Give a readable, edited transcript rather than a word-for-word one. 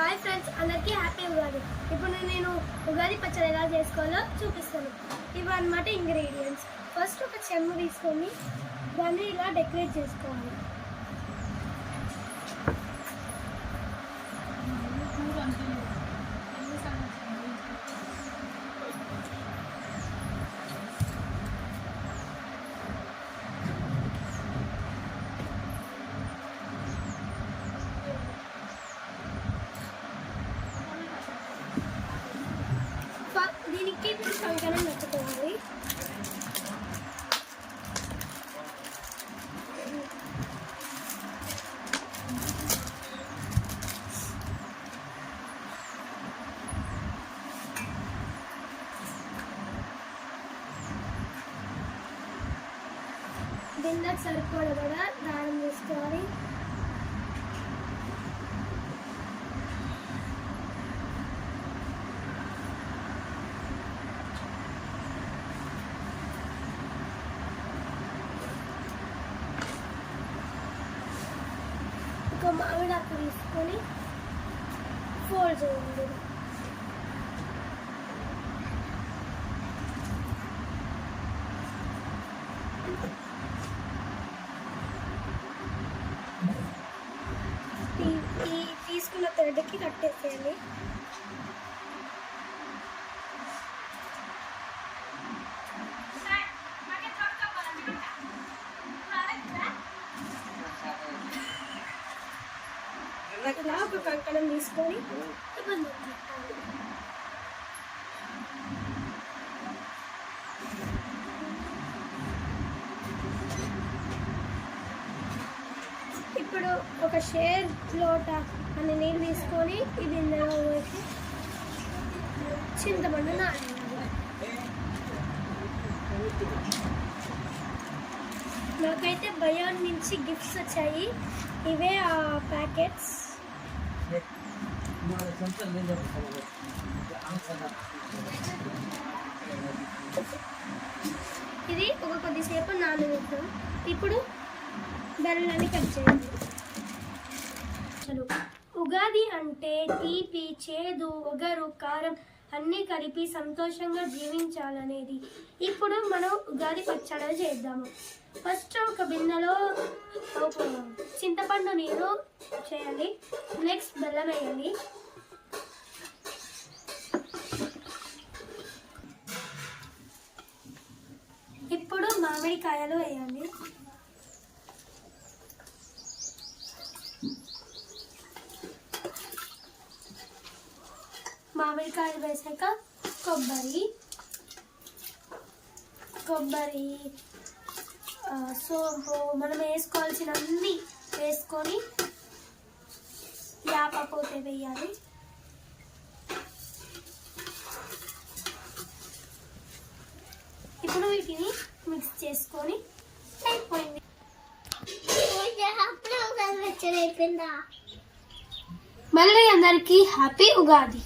Hi friends, అందరికీ happy Ugadi. ఇప్పుడు నేను ఉగాది పచ్చడి ఎలా చేసుకోవాలో చూపిస్తాను. ఇవి అన్నమాట ఇంగ్రీడియంట్స్. ఫస్ట్ ఒక చెమ్ము తీసుకొని దాన్ని ఇలా డెకరేట్ చేసుకోవాలి. దీనికి కంకణం పెట్టుకోవాలి. దీనికి సరిపడా కూడా దారం తీసుకోవాలి. ఒక మామిడాకు తీసుకొని ఫోల్డ్ చేయండి. తీసుకున్న థ్రెడ్కి కట్టేసేయాలి. ఇలా ఒక కంకణం తీసుకొని ఇబ్బంది ఇప్పుడు ఒక షేర్ లోట అన్ని నీళ్ళు తీసుకొని ఈ బిందెలో వేసి చింతపండు నానేయాలి. నాకైతే బయాన్ నుంచి గిఫ్ట్స్ వచ్చాయి. ఇవే ఆ ప్యాకెట్స్. ఇది ఒక కొద్దిసేపు నానబెడతాం. ఇప్పుడు బెల్లాన్ని కట్ చేయండి. ఉగాది అంటే తీపి, చేదు, ఒగరు, కారం అన్నీ కలిపి సంతోషంగా జీవించాలనేది. ఇప్పుడు మనం ఉగాది పచ్చడి చేద్దాము. ఫస్ట్ ఒక బిందెలో చింతపండు నీరు చేయాలి. నెక్స్ట్ బెల్లం వేయాలి. ఇప్పుడు మామిడికాయలు వేయాలి. మామిడికాయలు వేసాక కొబ్బరి సోంపు మనం వేసుకోవాల్సినవన్నీ వేసుకొని యాపపోతే వేయాలి. ఇప్పుడు వీటిని మిక్స్ చేసుకొని అయిపోయింది. మళ్ళీ అందరికీ హ్యాపీ ఉగాది.